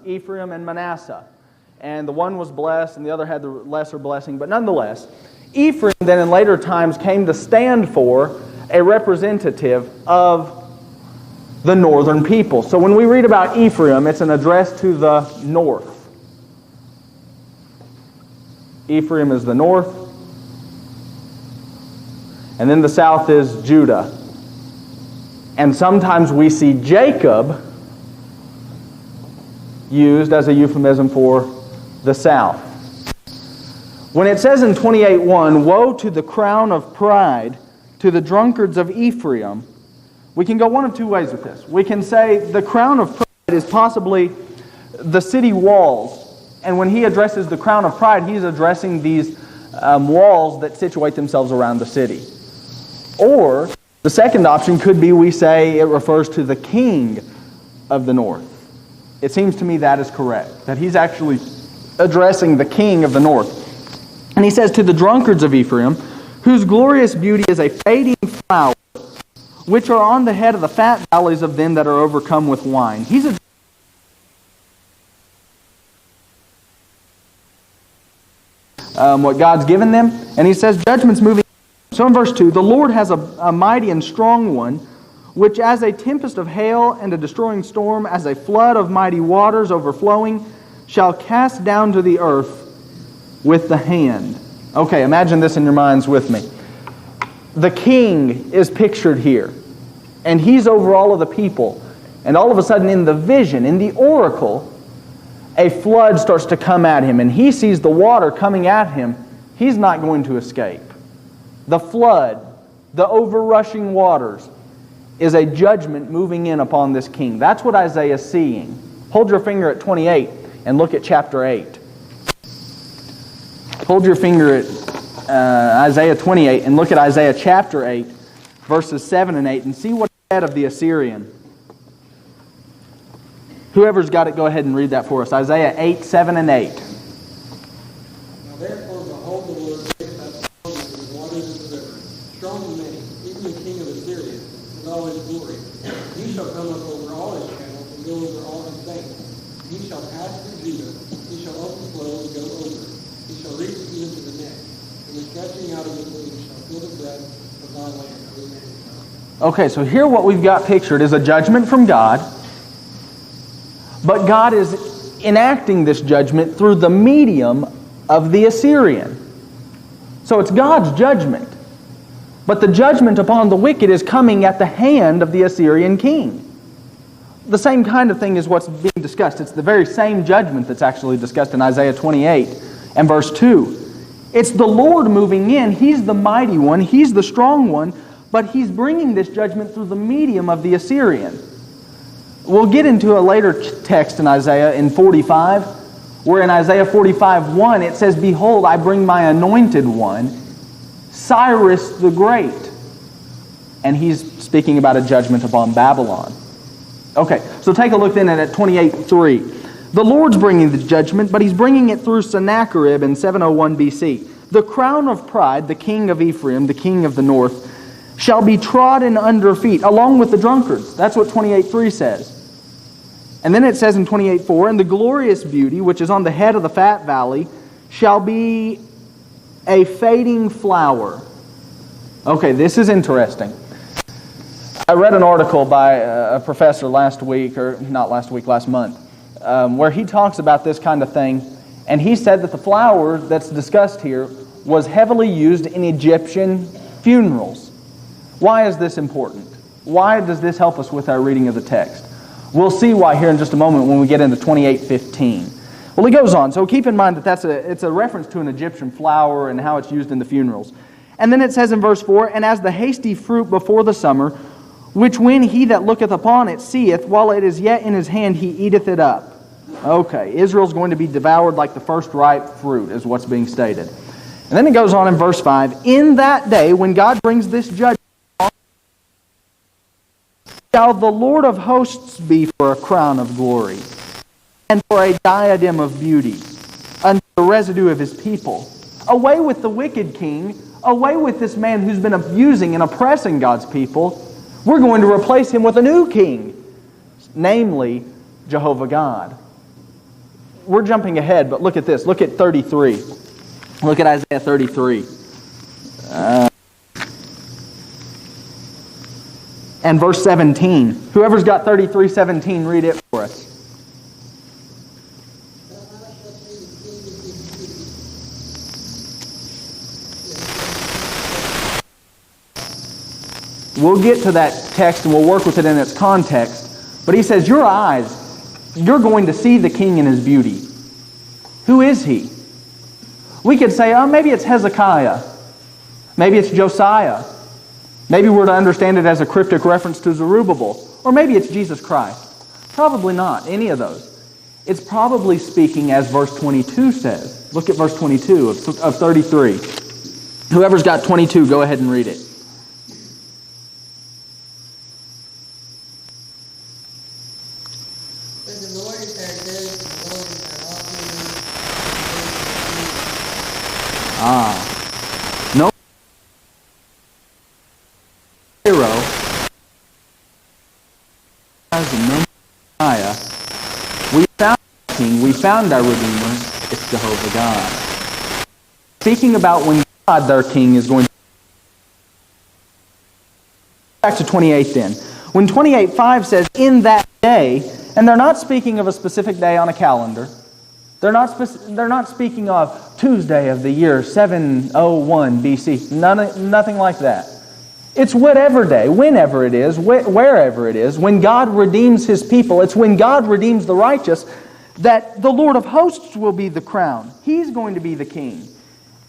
Ephraim and Manasseh. And the one was blessed and the other had the lesser blessing. But nonetheless, Ephraim then in later times came to stand for a representative of the northern people. So when we read about Ephraim, it's an address to the north. Ephraim is the north. And then the south is Judah. And sometimes we see Jacob used as a euphemism for the south. When it says in 28:1, "Woe to the crown of pride, to the drunkards of Ephraim," we can go one of two ways with this. We can say the crown of pride is possibly the city walls. And when he addresses the crown of pride, he's addressing these walls that situate themselves around the city. Or the second option could be we say it refers to the king of the north. It seems to me that is correct, that he's actually addressing the king of the north. And he says, "To the drunkards of Ephraim, whose glorious beauty is a fading flower, which are on the head of the fat valleys of them that are overcome with wine." He's what God's given them. And he says, judgment's moving. So in verse 2, "The Lord has a mighty and strong one, which as a tempest of hail and a destroying storm, as a flood of mighty waters overflowing, shall cast down to the earth with the hand." Okay, imagine this in your minds with me. The king is pictured here, and he's over all of the people. And all of a sudden in the vision, in the oracle, a flood starts to come at him, and he sees the water coming at him. He's not going to escape. The flood, the overrushing waters, is a judgment moving in upon this king. That's what Isaiah is seeing. Hold your finger at 28 and look at chapter 8. Hold your finger at Isaiah 28 and look at Isaiah chapter 8, verses 7 and 8, and see what it said of the Assyrian. Whoever's got it, go ahead and read that for us. Isaiah 8, 7 and 8. "Now therefore, behold, the Lord raised up the waters of the river, strong and many, even the king of Assyria, with all his glory. He shall come up over all his channels and go over all his banks. He shall pass through Judah. He shall overflow and go over. He shall reach even to the neck. And the stretching out of his wings shall fill the breadth of thy land." Okay, so here what we've got pictured is a judgment from God, but God is enacting this judgment through the medium of the Assyrian. So it's God's judgment, but the judgment upon the wicked is coming at the hand of the Assyrian king. The same kind of thing is what's being discussed. It's the very same judgment that's actually discussed in Isaiah 28 and verse 2. It's the Lord moving in. He's the mighty one. He's the strong one, but He's bringing this judgment through the medium of the Assyrian. We'll get into a later text in Isaiah in 45, where in Isaiah 45:1 it says, "Behold, I bring my anointed one, Cyrus the Great." And he's speaking about a judgment upon Babylon. Okay, so take a look then at 28:3. The Lord's bringing the judgment, but He's bringing it through Sennacherib in 701 BC. "The crown of pride, the king of Ephraim, the king of the north, shall be trodden under feet, along with the drunkards." That's what 28:3 says. And then it says in 28:4, "And the glorious beauty, which is on the head of the fat valley, shall be a fading flower." Okay, this is interesting. I read an article by a professor last week, or not last week, last month, where he talks about this kind of thing, and he said that the flower that's discussed here was heavily used in Egyptian funerals. Why is this important? Why does this help us with our reading of the text? We'll see why here in just a moment when we get into 28:15. Well, he goes on. So keep in mind that it's a reference to an Egyptian flower and how it's used in the funerals. And then it says in verse 4, "And as the hasty fruit before the summer, which when he that looketh upon it seeth, while it is yet in his hand, he eateth it up." Okay, Israel's going to be devoured like the first ripe fruit is what's being stated. And then it goes on in verse 5, "In that day when God brings this judgment, shall the Lord of hosts be for a crown of glory, and for a diadem of beauty, unto the residue of His people." Away with the wicked king, away with this man who's been abusing and oppressing God's people. We're going to replace him with a new king, namely Jehovah God. we're jumping ahead, but look at this. Look at 33. Look at Isaiah 33. And verse 17. Whoever's got 33:17, read it for us. We'll get to that text and we'll work with it in its context. But he says, your eyes, you're going to see the king in his beauty. Who is he? We could say, oh, maybe it's Hezekiah. Maybe it's Josiah. Maybe we're to understand it as a cryptic reference to Zerubbabel. Or maybe it's Jesus Christ. Probably not any of those. It's probably speaking as verse 22 says. Look at verse 22 of 33. Whoever's got 22, go ahead and read it. No hero as the Messiah. We found our King, we found our Redeemer. It's Jehovah God. Speaking about when God, their King, is going to... Back to 28 then. When 28:5 says, in that day, and they're not speaking of a specific day on a calendar. They're not speaking of Tuesday of the year 701 BC. Nothing like that. It's whatever day, whenever it is, wherever it is, when God redeems His people. It's when God redeems the righteous that the Lord of hosts will be the crown. He's going to be the king.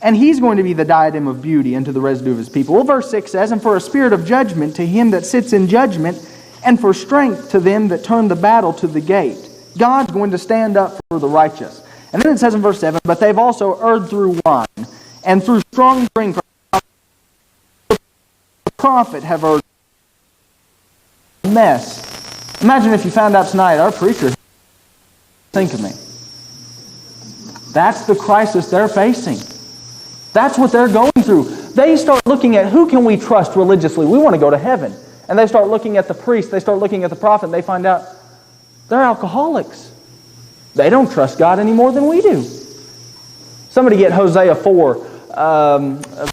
And He's going to be the diadem of beauty unto the residue of His people. Well, verse 6 says, and for a spirit of judgment to him that sits in judgment, and for strength to them that turn the battle to the gate. God's going to stand up for the righteous. And then it says in verse 7, but they've also erred through wine, and through strong drink the prophet have erred. Mess. Imagine if you found out tonight, our preacher, think of me. That's the crisis they're facing. That's what they're going through. They start looking at who can we trust religiously. We want to go to heaven. And they start looking at the priest, they start looking at the prophet, and they find out they're alcoholics. They don't trust God any more than we do. Somebody get Hosea 4,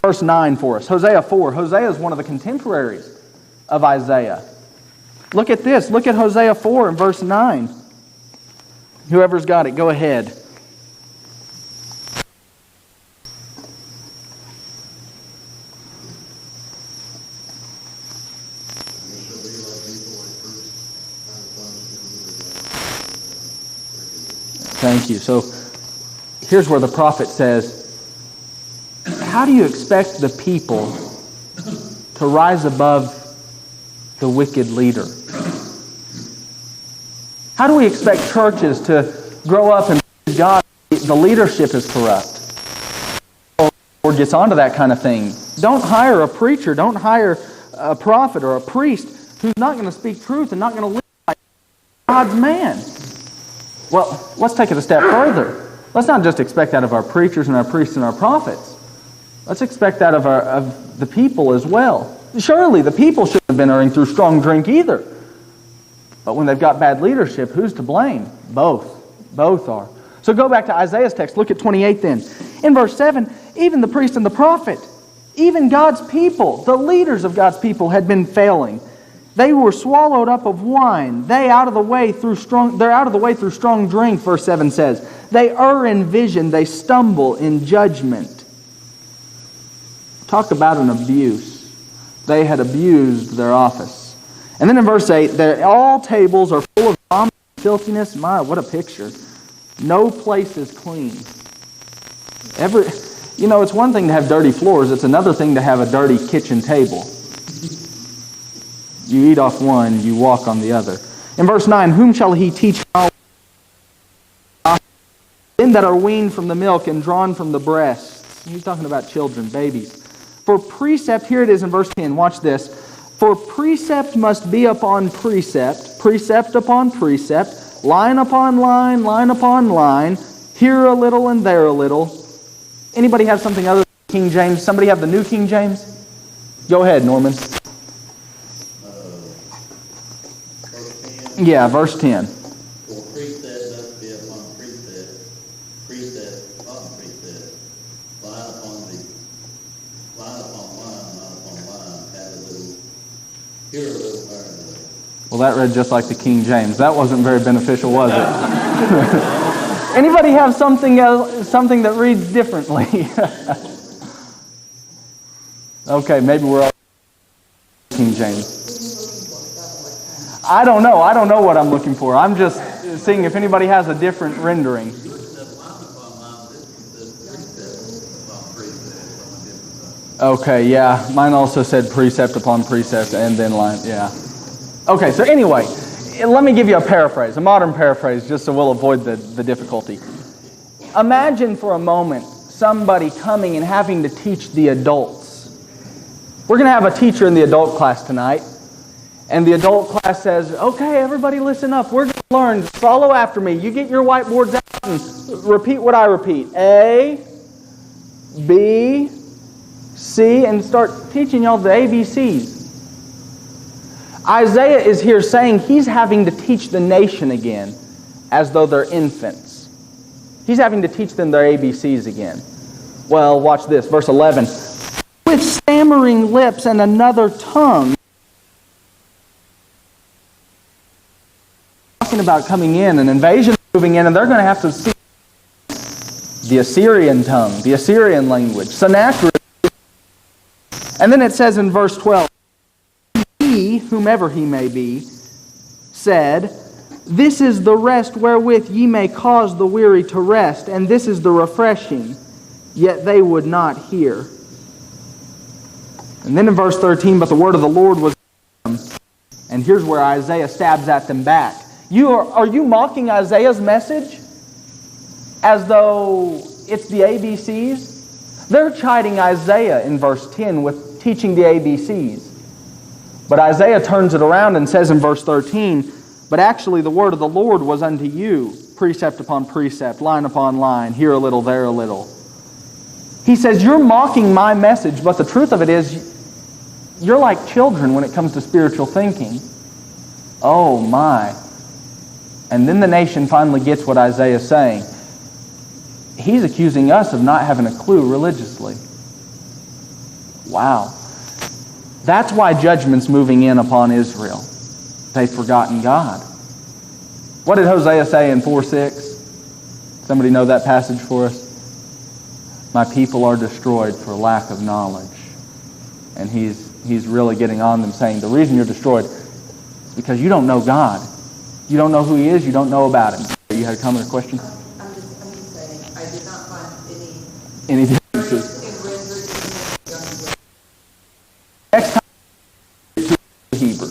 verse 9 for us. Hosea 4. Hosea is one of the contemporaries of Isaiah. Look at this. Look at Hosea 4 and verse 9. Whoever's got it, go ahead. Thank you. So here's where the prophet says, how do you expect the people to rise above the wicked leader? How do we expect churches to grow up and praise God? The leadership is corrupt. Or gets onto that kind of thing. Don't hire a preacher, don't hire a prophet or a priest who's not going to speak truth and not going to live like God's man. Well, let's take it a step further. Let's not just expect that of our preachers and our priests and our prophets. Let's expect that of the people as well. Surely the people shouldn't have been erring through strong drink either. But when they've got bad leadership, who's to blame? Both. Both are. So go back to Isaiah's text. Look at 28 then. In verse 7, even the priest and the prophet, even God's people, the leaders of God's people had been failing. They were swallowed up of wine. They're out of the way through strong drink, verse 7 says. They err in vision. They stumble in judgment. Talk about an abuse. They had abused their office. And then in verse 8, all tables are full of vomit and filthiness. My, what a picture. No place is clean. It's one thing to have dirty floors. It's another thing to have a dirty kitchen table. You eat off one, you walk on the other. In verse 9, whom shall he teach knowledge? Them that are weaned from the milk and drawn from the breasts. He's talking about children, babies. For precept, here it is in verse 10, watch this. For precept must be upon precept, precept upon precept, line upon line, line upon line, here a little and there a little. Anybody have something other than King James? Somebody have the New King James? Go ahead, Norman. Yeah, verse 10. For precept must be upon precept, Well, that read just like the King James. That wasn't very beneficial, was it? Anybody have something else, something that reads differently? Okay, maybe we're all King James. I don't know. I don't know what I'm looking for. I'm just seeing if anybody has a different rendering. Okay, yeah. Mine also said precept upon precept and then line. Yeah. Okay, so anyway, let me give you a paraphrase, a modern paraphrase, just so we'll avoid the difficulty. Imagine for a moment somebody coming and having to teach the adults. We're going to have a teacher in the adult class tonight, and the adult class says, okay, everybody listen up. We're going to learn. Follow after me. You get your whiteboards out and repeat what I repeat. A, B, C, and start teaching y'all the ABCs. Isaiah is here saying he's having to teach the nation again as though they're infants. He's having to teach them their ABCs again. Well, watch this, verse 11. With stammering lips and another tongue. Talking about coming in, an invasion moving in, and they're going to have to see the Assyrian tongue, the Assyrian language, Sennacherib. And then it says in verse 12, He, whomever he may be, said, This is the rest wherewith ye may cause the weary to rest, and this is the refreshing, yet they would not hear. And then in verse 13, but the word of the Lord was them. And here's where Isaiah stabs at them back. Are you mocking Isaiah's message as though it's the ABCs? They're chiding Isaiah in verse 10 with teaching the ABCs. But Isaiah turns it around and says in verse 13, but actually the word of the Lord was unto you, precept upon precept, line upon line, here a little, there a little. He says, you're mocking my message, but the truth of it is, you're like children when it comes to spiritual thinking. Oh my. And then the nation finally gets what Isaiah's saying. He's accusing us of not having a clue religiously. Wow. That's why judgment's moving in upon Israel. They've forgotten God. What did Hosea say in 4:6? Somebody know that passage for us? My people are destroyed for lack of knowledge. And he's really getting on them saying, the reason you're destroyed is because you don't know God. You don't know who He is. You don't know about Him. You had a comment or question? I'm just saying, I did not find any differences. Next time, to Hebrew.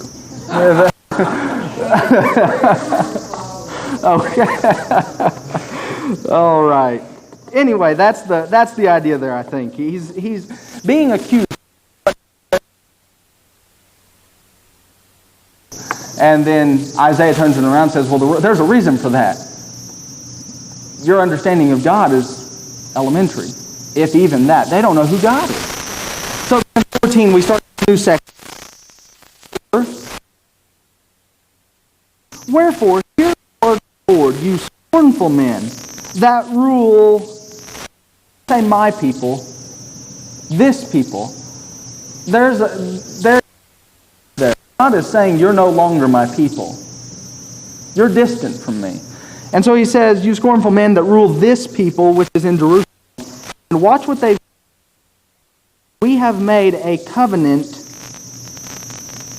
Okay. All right. Anyway, that's the idea there. I think he's being accused. And then Isaiah turns it around and says, well, there's a reason for that. Your understanding of God is elementary, if even that. They don't know who God is. So in 14, we start a new section. Wherefore, hear the word of the Lord, you scornful men, that rule, say my people, this people. God is saying, you're no longer my people. You're distant from me. And so he says, you scornful men that rule this people which is in Jerusalem. And watch what they've done. We have made a covenant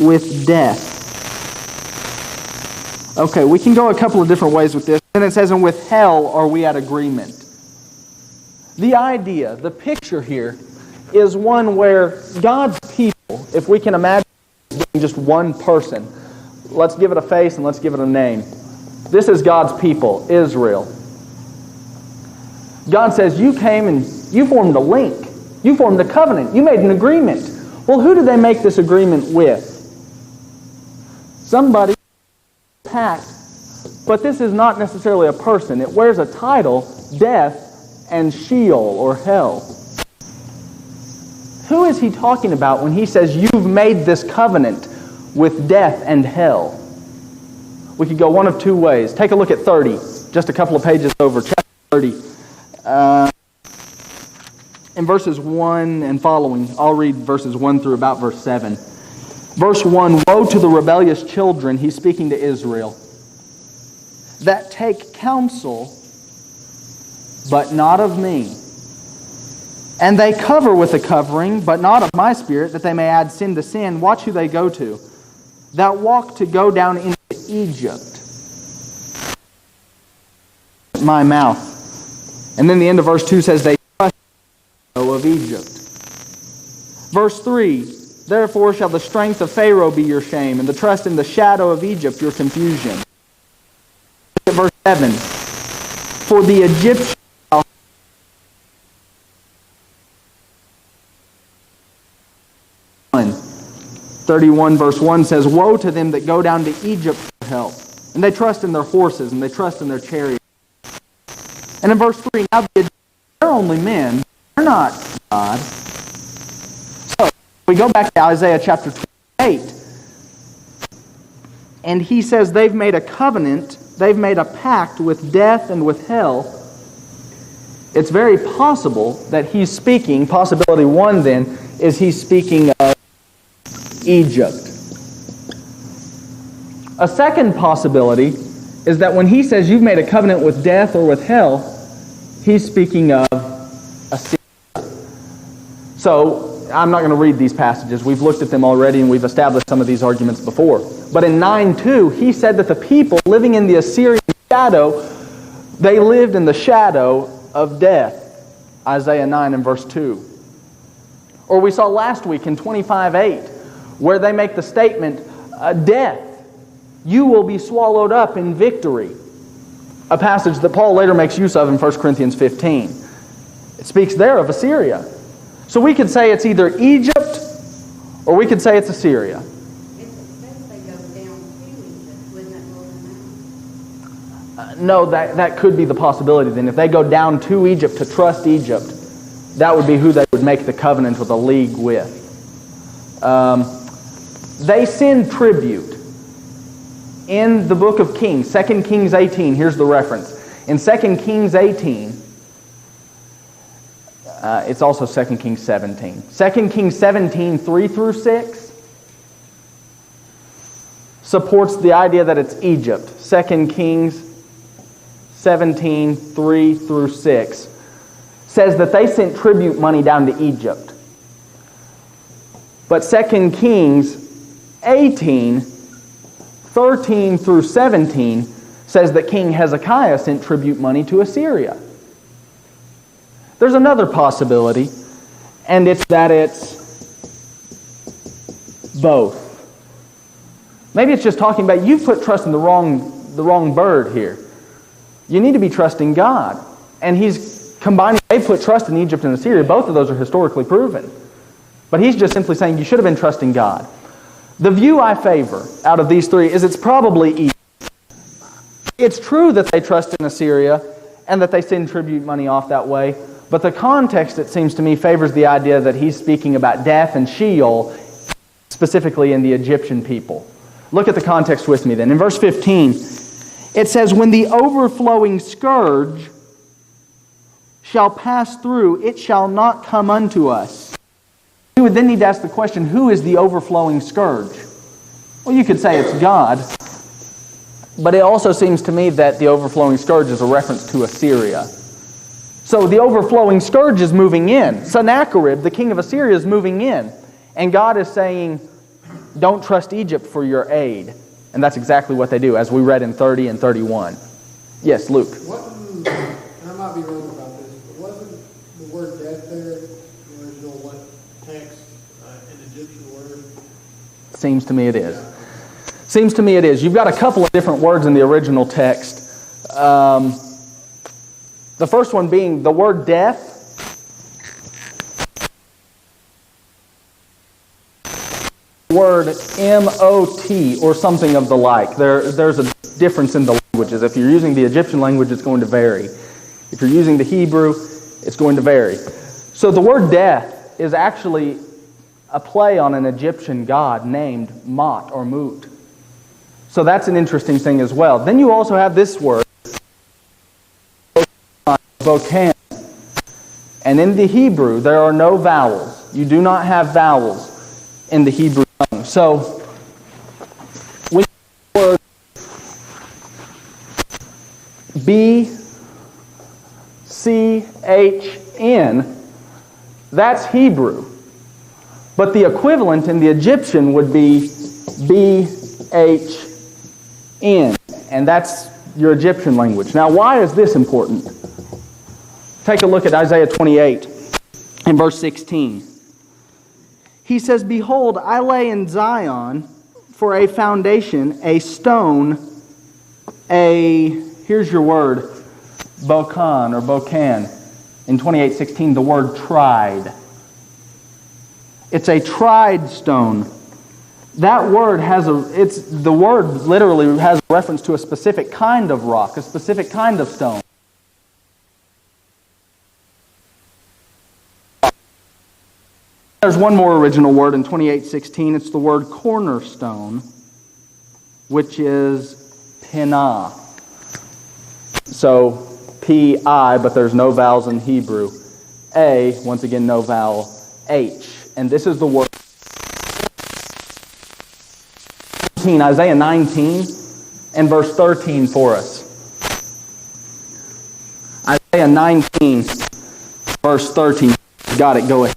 with death. Okay, we can go a couple of different ways with this. And it says, and with hell are we at agreement. The idea, the picture here, is one where God's people, if we can imagine being just one person, let's give it a face and let's give it a name. This is God's people, Israel. God says, you came and you formed a link. You formed a covenant. You made an agreement. Well, who did they make this agreement with? Somebody. Pact. But this is not necessarily a person. It wears a title, death and Sheol or hell. Who is he talking about when he says you've made this covenant with death and hell? We could go one of two ways. Take a look at 30, just a couple of pages over, chapter 30. In verses 1 and following, I'll read verses 1 through about verse 7. Verse 1, woe to the rebellious children, he's speaking to Israel, that take counsel, but not of me. And they cover with a covering, but not of my Spirit, that they may add sin to sin. Watch who they go to. That walk to go down into Egypt. My mouth. And then the end of verse 2 says, they trust in the shadow of Egypt. Verse 3, therefore shall the strength of Pharaoh be your shame, and the trust in the shadow of Egypt your confusion. Verse 7, for the Egyptians 31 verse 1 says, woe to them that go down to Egypt for help. And they trust in their horses, and they trust in their chariots. And in verse 3, now the Egyptians, they're only men. They're not God. So, we go back to Isaiah chapter 28. And he says they've made a covenant, they've made a pact with death and with hell. It's very possible that he's speaking, possibility one then, is he's speaking of Egypt. A second possibility is that when he says you've made a covenant with death or with hell, he's speaking of Assyria. So, I'm not going to read these passages. We've looked at them already and we've established some of these arguments before. But in 9:2, he said that the people living in the Assyrian shadow, they lived in the shadow of death. Isaiah 9 and verse 2. Or we saw last week in 25:8, where they make the statement, death, you will be swallowed up in victory. A passage that Paul later makes use of in 1 Corinthians 15. It speaks there of Assyria. So we could say it's either Egypt or we could say it's Assyria. No, that could be the possibility then. If they go down to Egypt to trust Egypt, that would be who they would make the covenant with a league with. They send tribute. In the book of Kings, 2 Kings 18, here's the reference. In 2 Kings 18, it's also 2 Kings 17. 2 Kings 17, 3 through 6 supports the idea that it's Egypt. 2 Kings 17, 3 through 6 says that they sent tribute money down to Egypt. But 2 Kings 18, 13 through 17 says that King Hezekiah sent tribute money to Assyria. There's another possibility, and it's that it's both. Maybe it's just talking about you've put trust in the wrong bird here. You need to be trusting God. And he's combining, they put trust in Egypt and Assyria. Both of those are historically proven. But he's just simply saying you should have been trusting God. The view I favor out of these three is it's probably Egypt. It's true that they trust in Assyria and that they send tribute money off that way, but the context, it seems to me, favors the idea that he's speaking about death and Sheol, specifically in the Egyptian people. Look at the context with me then. In verse 15, it says, when the overflowing scourge shall pass through, it shall not come unto us. You would then need to ask the question, who is the overflowing scourge? Well, you could say it's God, but it also seems to me that the overflowing scourge is a reference to Assyria. So the overflowing scourge is moving in. Sennacherib, the king of Assyria, is moving in. And God is saying, don't trust Egypt for your aid. And that's exactly what they do, as we read in 30 and 31. Yes, Luke. Wasn't, I might be wrong about this, but wasn't the word death there in the original text an Egyptian word? Seems to me it is. Seems to me it is. You've got a couple of different words in the original text. The first one being the word death. Word M-O-T or something of the like. There's a difference in the languages. If you're using the Egyptian language, it's going to vary. If you're using the Hebrew, it's going to vary. So the word death is actually a play on an Egyptian god named Mot or Mut. So that's an interesting thing as well. Then you also have this word, Bokan. And in the Hebrew, there are no vowels. You do not have vowels in the Hebrew tongue. So, when the word B-C-H-N, that's Hebrew. But the equivalent in the Egyptian would be B-H-N, and that's your Egyptian language. Now, why is this important? Take a look at Isaiah 28 and verse 16. He says, "Behold, I lay in Zion for a foundation, a stone, here's your word, bokan or bokan. In 28:16, the word tried. It's a tried stone. That word the word literally has a reference to a specific kind of rock, a specific kind of stone. There's one more original word in 28:16. It's the word cornerstone, which is pinah. So P-I, but there's no vowels in Hebrew. A, once again, no vowel. H. And this is the word. Isaiah 19 and verse 13 for us. Isaiah 19, verse 13. Got it, go ahead.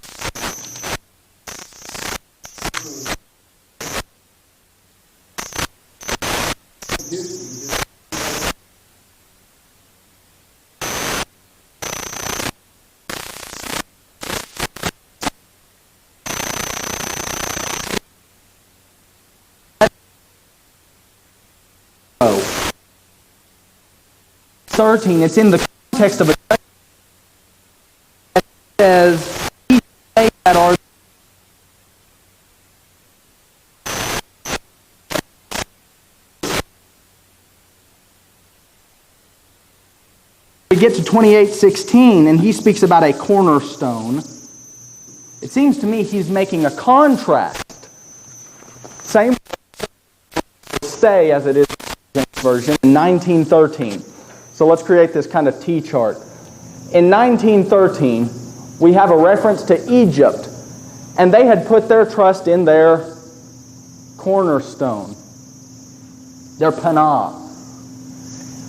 It's in the context of a it says that are we get to 28:16 and he speaks about a cornerstone. It seems to me he's making a contrast. Same stay as it is in this version in 19:13. So let's create this kind of T-chart. In 19:13, we have a reference to Egypt, and they had put their trust in their cornerstone, their panah.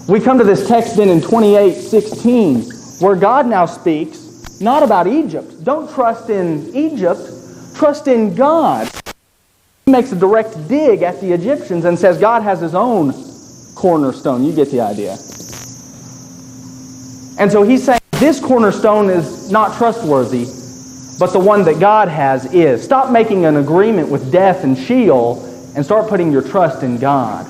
We come to this text then in 28:16, where God now speaks not about Egypt. Don't trust in Egypt, trust in God. He makes a direct dig at the Egyptians and says God has his own cornerstone. You get the idea. And so he's saying this cornerstone is not trustworthy, but the one that God has is. Stop making an agreement with death and Sheol and start putting your trust in God.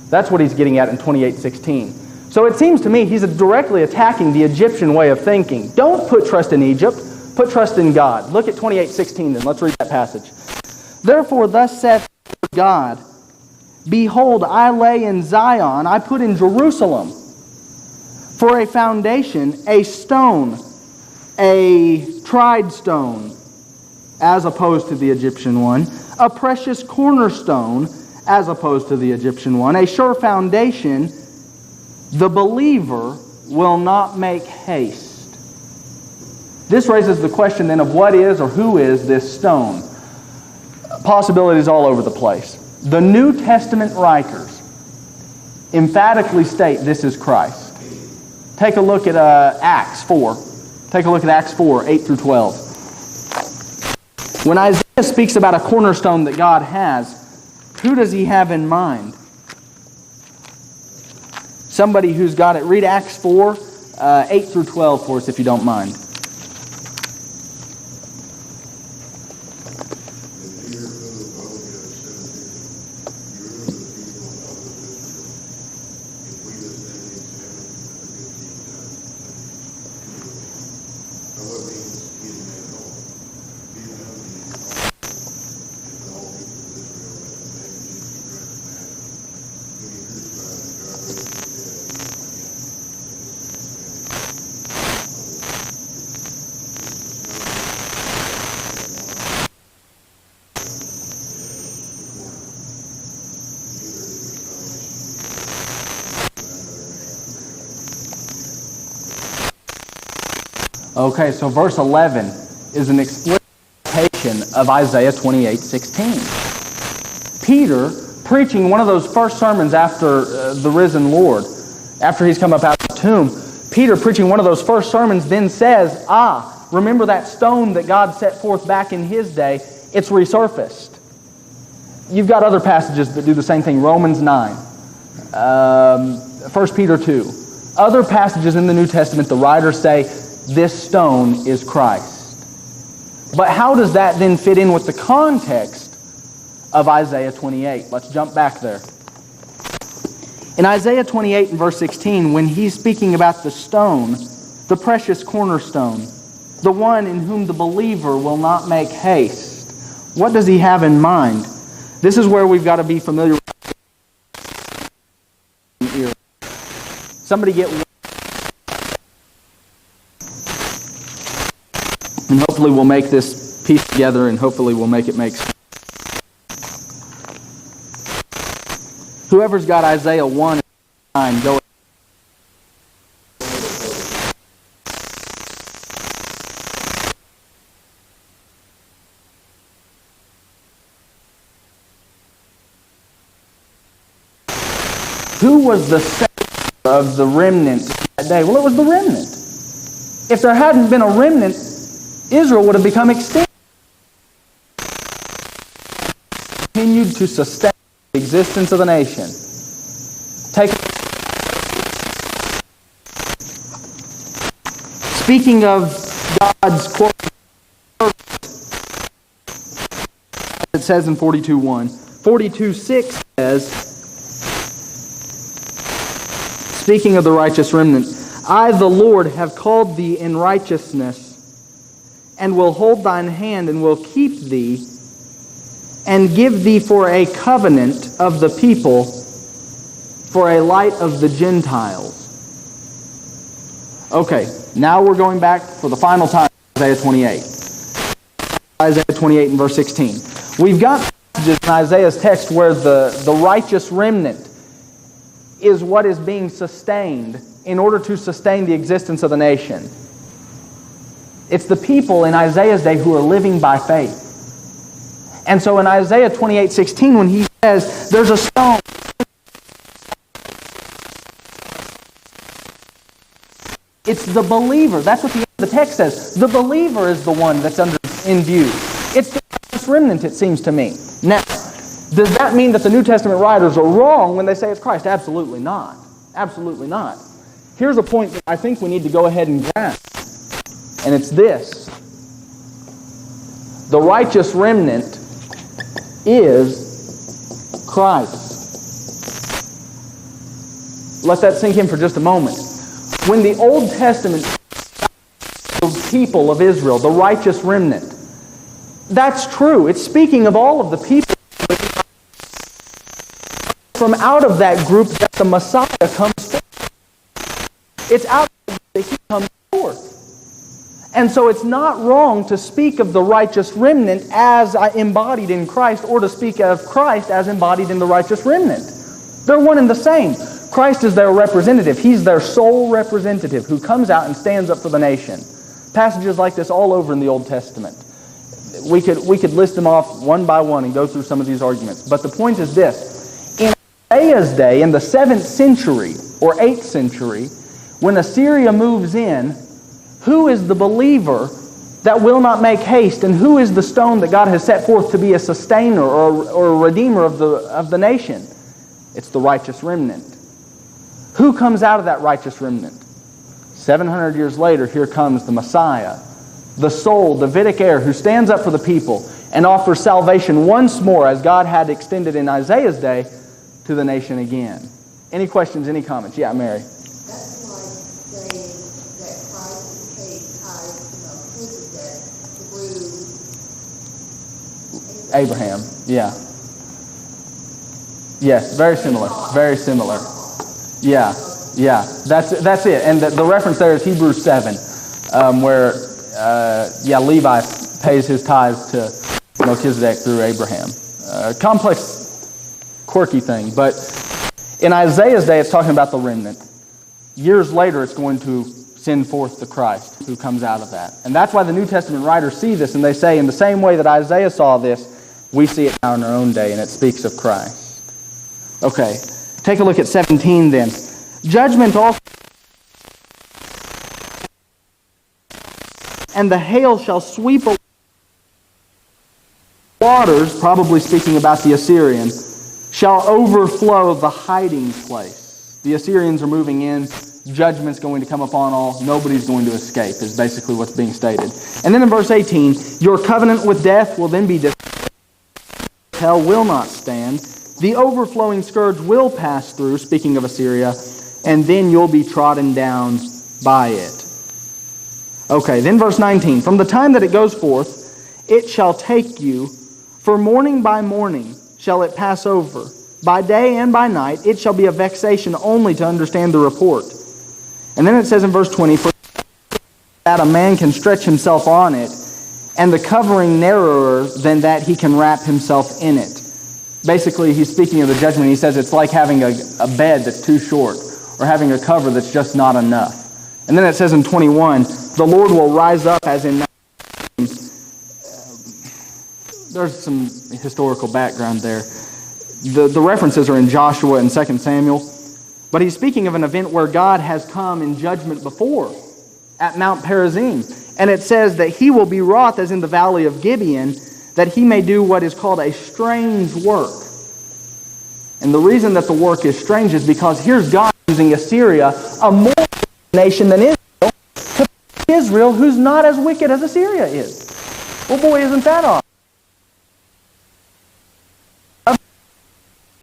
That's what he's getting at in 28:16. So it seems to me he's directly attacking the Egyptian way of thinking. Don't put trust in Egypt, put trust in God. Look at 28:16 then. Let's read that passage. "Therefore thus saith God, Behold, I lay in Zion, I put in Jerusalem, for a foundation, a stone, a tried stone, as opposed to the Egyptian one, a precious cornerstone, as opposed to the Egyptian one, a sure foundation, the believer will not make haste." This raises the question then of what is or who is this stone? Possibilities all over the place. The New Testament writers emphatically state this is Christ. Take a look at Acts 4. Take a look at Acts 4, 8 through 12. When Isaiah speaks about a cornerstone that God has, who does he have in mind? Somebody who's got it. Read Acts 4, 8 through 12 for us if you don't mind. Okay, so verse 11 is an explicit of Isaiah 28:16. Peter, preaching one of those first sermons after the risen Lord, after he's come up out of the tomb, Peter, preaching one of those first sermons, then says, remember that stone that God set forth back in his day? It's resurfaced. You've got other passages that do the same thing. Romans 9, 1 Peter 2. Other passages in the New Testament, the writers say, this stone is Christ. But how does that then fit in with the context of Isaiah 28? Let's jump back there. In Isaiah 28 and verse 16, when he's speaking about the stone, the precious cornerstone, the one in whom the believer will not make haste, what does he have in mind? This is where we've got to be familiar with. Somebody get one. And hopefully we'll make this piece together, and hopefully we'll make it make sense. Whoever's got Isaiah 1 and 9, go ahead. Who was the savior of the remnant that day? Well, it was the remnant. If there hadn't been a remnant, Israel would have become extinct. Continued to sustain the existence of the nation. Speaking of God's corporate purpose, it says in 42:1. 42:6 says, speaking of the righteous remnant, I, the Lord, have called thee in righteousness, and will hold thine hand, and will keep thee, and give thee for a covenant of the people, for a light of the Gentiles. Okay, now we're going back for the final time to Isaiah 28. Isaiah 28 and verse 16. We've got passages in Isaiah's text where the righteous remnant is what is being sustained in order to sustain the existence of the nation. It's the people in Isaiah's day who are living by faith. And so in Isaiah 28:16, when he says, there's a stone, it's the believer. That's what the text says. The believer is the one that's in view. It's the righteous remnant, it seems to me. Now, does that mean that the New Testament writers are wrong when they say it's Christ? Absolutely not. Absolutely not. Here's a point that I think we need to go ahead and grasp, and it's this. The righteous remnant is Christ. Let that sink in for just a moment. When the Old Testament, the people of Israel, the righteous remnant, that's true. It's speaking of all of the people. From out of that group that the Messiah comes forth. It's out of that he comes forth. And so it's not wrong to speak of the righteous remnant as embodied in Christ, or to speak of Christ as embodied in the righteous remnant. They're one and the same. Christ is their representative. He's their sole representative who comes out and stands up for the nation. Passages like this all over in the Old Testament. We could list them off one by one and go through some of these arguments. But the point is this. In Isaiah's day, in the 7th century or 8th century, when Assyria moves in, who is the believer that will not make haste? And who is the stone that God has set forth to be a sustainer or a redeemer of the nation? It's the righteous remnant. Who comes out of that righteous remnant? 700 years later, here comes the Messiah, the sole Davidic heir who stands up for the people and offers salvation once more, as God had extended in Isaiah's day, to the nation again. Any questions, any comments? Yeah, Mary. That's like saying that Christ paid tithes to Melchizedek through Abraham, yeah. Yes, very similar, very similar. Yeah, that's it. And the reference there is Hebrews 7, where Levi pays his tithes to Melchizedek through Abraham. Complex, quirky thing, but in Isaiah's day, it's talking about the remnant. Years later, it's going to send forth the Christ who comes out of that. And that's why the New Testament writers see this, and they say, in the same way that Isaiah saw this, We see it now in our own day, and it speaks of Christ. Okay, take a look at 17 then. Judgment also, and the hail shall sweep away waters, probably speaking about the Assyrian, shall overflow the hiding place. The Assyrians are moving in. Judgment's going to come upon all. Nobody's going to escape, is basically what's being stated. And then in verse 18, your covenant with death will then be destroyed. Hell will not stand. The overflowing scourge will pass through, speaking of Assyria, and then you'll be trodden down by it. Okay, then verse 19, from the time that it goes forth, it shall take you, for morning by morning shall it pass over. By day and by night it shall be a vexation only to understand the report. And then it says in verse 20, for that a man can stretch himself on it, and the covering narrower than that he can wrap himself in it. Basically, he's speaking of the judgment. He says it's like having a bed that's too short, or having a cover that's just not enough. And then it says in 21, the Lord will rise up as in... There's some historical background there. The references are in Joshua and 2 Samuel. But he's speaking of an event where God has come in judgment before, at Mount Perazim. And it says that he will be wroth as in the valley of Gibeon, that he may do what is called a strange work. And the reason that the work is strange is because here's God using Assyria, a more nation than Israel, to Israel who's not as wicked as Assyria is. Well, boy, isn't that awesome?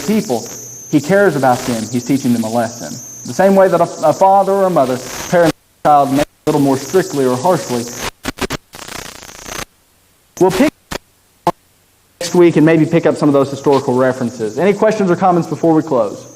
People, he cares about them. He's teaching them a lesson. The same way that a father or a mother parents a child maybe a little more strictly or harshly. We'll pick next week and maybe pick up some of those historical references. Any questions or comments before we close?